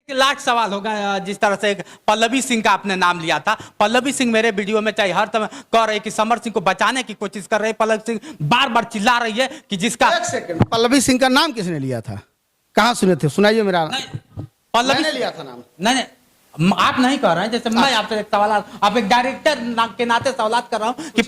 Last सवाल होगा। जिस तरह से पल्लवी सिंह का आपने नाम लिया था, पल्लवी सिंह मेरे वीडियो में चाहे हर समय कह रहे कि समर सिंह को बचाने की कोशिश कर रहे, पल्लवी सिंह बार बार चिल्ला रही है कि जिसका एक सेकंड, पल्लवी सिंह का नाम किसने लिया था? कहाँ सुने थे? सुनाइए मेरा। पल्लवी मैंने लिया था नाम। नहीं, आप नहीं कह रहे हैं। जैसे मैं आपसे एक सवाल, आप एक डायरेक्टर के नाते सवाल कर रहा हूं कि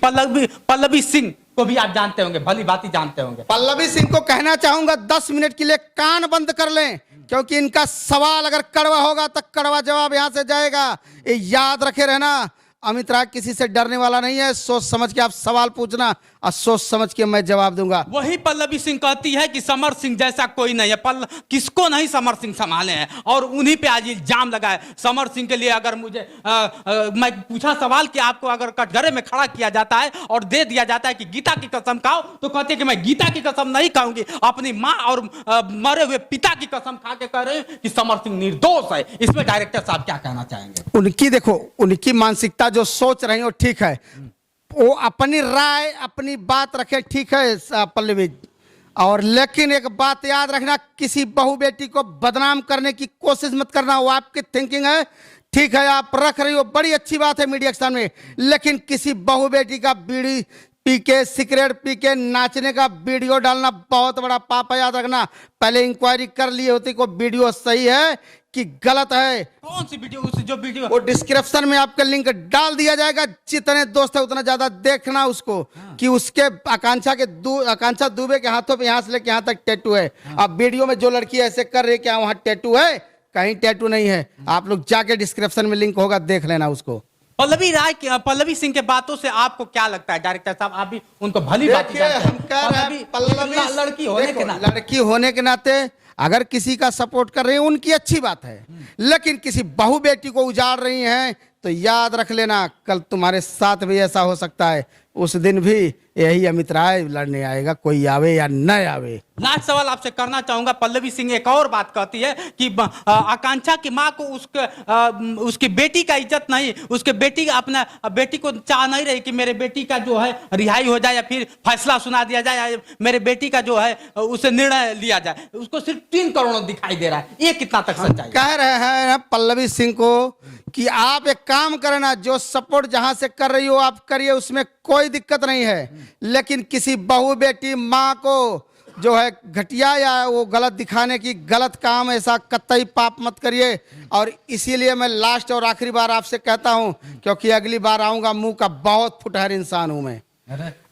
पल्लवी सिंह को भी आप जानते होंगे, भली भांति जानते होंगे। पल्लवी सिंह को कहना चाहूंगा 10 मिनट के लिए कान बंद कर लें, क्योंकि इनका सवाल अगर कड़वा होगा तो कड़वा जवाब यहां से जाएगा। ये याद रखे रहना, अमित राय किसी से डरने वाला नहीं है। सोच समझ के आप सवाल पूछना और सोच समझ के मैं जवाब दूंगा। वही पल्लवी सिंह कहती है कि समर सिंह जैसा कोई नहीं है। किसको नहीं समर सिंह संभाले हैं, और उन्हीं पे आज इल्जाम लगा है। समर सिंह के लिए अगर मुझे मैं पूछा सवाल कि आपको अगर कटघरे में खड़ा किया जाता है और दे दिया जाता है कि गीता की कसम खाओ, तो कहते हैं कि मैं गीता की कसम नहीं खाऊंगी, अपनी माँ और मरे हुए पिता की कसम खा के कह रहे हैं कि समर सिंह निर्दोष है। इसमें डायरेक्टर साहब क्या कहना चाहेंगे? उनकी देखो, उनकी मानसिकता जो सोच रही हो ठीक है, वो अपनी राय अपनी बात रखे, ठीक है पल्लवी। और लेकिन एक बात याद रखना, किसी बहू बेटी को बदनाम करने की कोशिश मत करना। वो आपकी थिंकिंग है, ठीक है, आप रख रही हो, बड़ी अच्छी बात है मीडिया के सामने। लेकिन किसी बहू बेटी का बीड़ी पी के, सिगरेट पी के नाचने का वीडियो डालना बहुत बड़ा पाप है, याद रखना। पहले इंक्वायरी कर लिए होती को वीडियो सही है कि गलत है। कौन सी वीडियो? उस जो वीडियो वो डिस्क्रिप्शन में आपका लिंक डाल दिया जाएगा। जितने दोस्त है उतना ज्यादा देखना उसको। कि उसके आकांक्षा दुबे के हाथों पे यहाँ से लेके यहाँ तक टैटू है। अब वीडियो में जो लड़की ऐसे कर रही है, क्या वहां टैटू है? कहीं टैटू नहीं है। आप लोग जाके डिस्क्रिप्शन में लिंक होगा, देख लेना उसको। पल्लवी सिंह के बातों से आपको क्या लगता है डायरेक्टर साहब? आप भी उनको भली बात लड़की होने के नाते अगर किसी का सपोर्ट कर रही है उनकी अच्छी बात है, लेकिन किसी बहू बेटी को उजाड़ रही हैं तो याद रख लेना, कल तुम्हारे साथ भी ऐसा हो सकता है। उस दिन भी यही अमित राय लड़ने आएगा, कोई आवे या न आवे। लास्ट सवाल आपसे करना चाहूंगा। पल्लवी सिंह एक और बात कहती है कि आकांक्षा की माँ को उसकी बेटी का इज्जत नहीं, उसके अपना बेटी को चाह नहीं रही कि मेरे बेटी का जो है रिहाई हो जाए या फिर फैसला सुना दिया जाए, या मेरे बेटी का जो है उसे निर्णय लिया जाए। उसको सिर्फ 3 करोड़ दिखाई दे रहा है। ये कितना तक सच्चाई? कह रहे हैं पल्लवी सिंह को कि आप एक काम करना, जो सपोर्ट जहां से कर रही हो आप करिए, उसमें कोई दिक्कत नहीं है। लेकिन किसी बहू बेटी माँ को जो है घटिया या वो गलत दिखाने की गलत काम, ऐसा कतई पाप मत करिए। और इसीलिए मैं लास्ट और आखिरी बार आपसे कहता हूं, क्योंकि अगली बार आऊंगा, मुंह का बहुत फुटहर इंसान हूं मैं।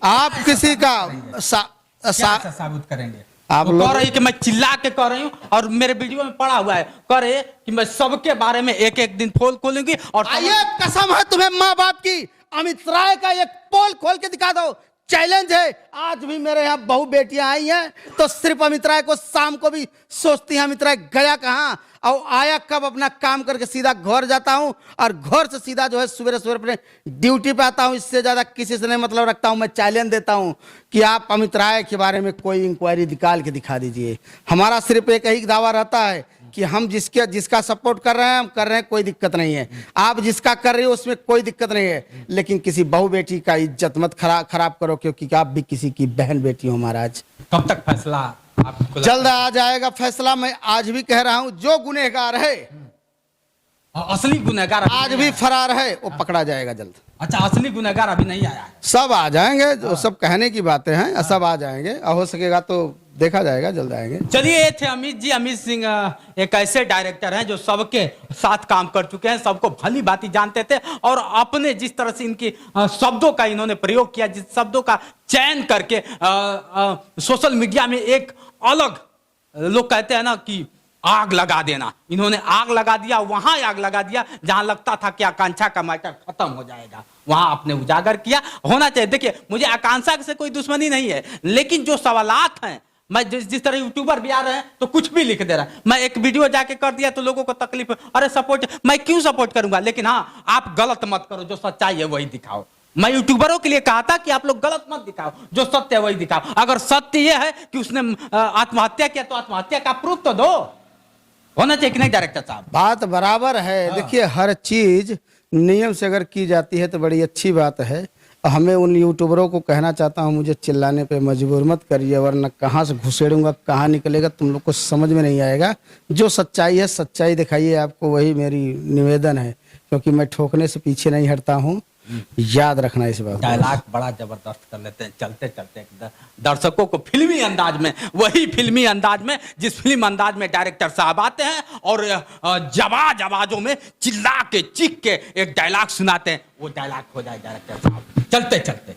आप किसी का साबित करेंगे? आप कह रही कि मैं चिल्ला के कह रही हूँ, और मेरे वीडियो में पड़ा हुआ है, कह रहे कि मैं सबके बारे में एक एक दिन पोल खोलूंगी। और ये कसम है तुम्हें माँ बाप की, अमित राय का एक पोल खोल के दिखा दो। चैलेंज है। आज भी मेरे यहाँ बहू बेटियां आई हैं तो सिर्फ अमित राय को शाम को भी सोचती हैं अमित राय गया कहाँ और आया कब। अपना काम करके सीधा घर जाता हूँ और घर से सीधा जो है सवेरे सवेरे अपने ड्यूटी पे आता हूँ। इससे ज्यादा किसी से नहीं मतलब रखता हूँ। मैं चैलेंज देता हूँ कि आप अमित राय के बारे में कोई इंक्वायरी निकाल के दिखा दीजिए। हमारा सिर्फ एक ही दावा रहता है कि हम जिसका सपोर्ट कर रहे हैं हम कर रहे हैं, कोई दिक्कत नहीं है। आप जिसका कर रहे हो उसमें कोई दिक्कत नहीं है, लेकिन किसी बहू बेटी का इज्जत मत खराब करो, क्योंकि आप भी किसी की बहन बेटी हो। महाराज कब तक फैसला आपको? जल्द आ जाएगा फैसला। मैं आज भी कह रहा हूं, जो गुनहगार है, असली गुनहगार आज भी फरार है, वो पकड़ा जाएगा जल्द। अच्छा, असली गुनहगार अभी नहीं आया है? सब आ जाएंगे, जो सब कहने की बातें हैं, सब आ जाएंगे। हो सकेगा तो देखा जाएगा, जल्द आएंगे। चलिए, ये थे अमित सिंह एक ऐसे डायरेक्टर हैं जो सबके साथ काम कर चुके हैं, सबको भली भांति जानते थे, और अपने जिस तरह से इनकी शब्दों का इन्होंने प्रयोग किया, जिस शब्दों का चयन करके सोशल मीडिया में एक अलग, लोग कहते हैं ना कि आग लगा देना, इन्होंने आग लगा दिया। वहां आग लगा दिया जहां लगता था कि आकांक्षा का मैटर खत्म हो जाएगा, वहां आपने उजागर किया। होना चाहिए। देखिए, मुझे आकांक्षा से कोई दुश्मनी नहीं है, लेकिन जो सवालात हैं, मैं जिस तरह यूट्यूबर भी आ रहे हैं तो कुछ भी लिख दे रहा है। मैं एक वीडियो जाके कर दिया तो लोगों को तकलीफ, अरे सपोर्ट, मैं क्यों सपोर्ट करूंगा? लेकिन हाँ, आप गलत मत करो, जो सच्चाई है वही दिखाओ। मैं यूट्यूबरों के लिए कहा था कि आप लोग गलत मत दिखाओ, जो सत्य है वही दिखाओ। अगर सत्य यह है कि उसने आत्महत्या किया तो आत्महत्या का प्रूफ तो दो। होना चाहिए कि नहीं डायरेक्टर साहब? बात बराबर है। देखिए, हर चीज नियम से अगर की जाती है तो बड़ी अच्छी बात है, तो हमें उन यूट्यूबरों को कहना चाहता हूँ, मुझे चिल्लाने पे मजबूर मत करिए, वरना कहाँ से घुसेड़ूंगा कहाँ निकलेगा तुम लोग को समझ में नहीं आएगा। जो सच्चाई है सच्चाई दिखाइए आपको, वही मेरी निवेदन है, क्योंकि मैं ठोकने से पीछे नहीं हटता हूँ, याद रखना इस बात। डायलॉग बड़ा जबरदस्त कर लेते हैं चलते चलते दर्शकों को फिल्मी अंदाज में, वही फिल्मी अंदाज में जिस फिल्म अंदाज में डायरेक्टर साहब आते हैं और आवाजों में चिल्ला के चीख के एक डायलॉग सुनाते हैं, वो डायलॉग हो जाए डायरेक्टर साहब चलते चलते।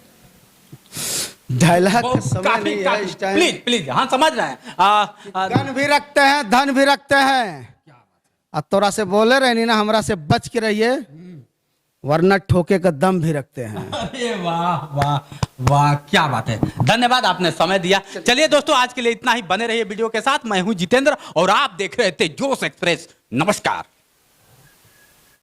डायलॉग का समय काफी नहीं है इस टाइम। प्लीज प्लीज, हाँ समझ रहे हैं। धन भी रखते हैं, धन भी रखते हैं। अब तोरा से बोले रहे नहीं ना, हमरा से बच के रहिए, वरना ठोके का दम भी रखते हैं। अरे वाह वाह वाह, क्या बात है, धन्यवाद आपने समय दिया। चलिए दोस्तों, आज के लिए इतना ही, बने रहिए वीडियो के साथ। मैं हूं जितेंद्र और आप देख रहे थे जोश एक्सप्रेस। नमस्कार।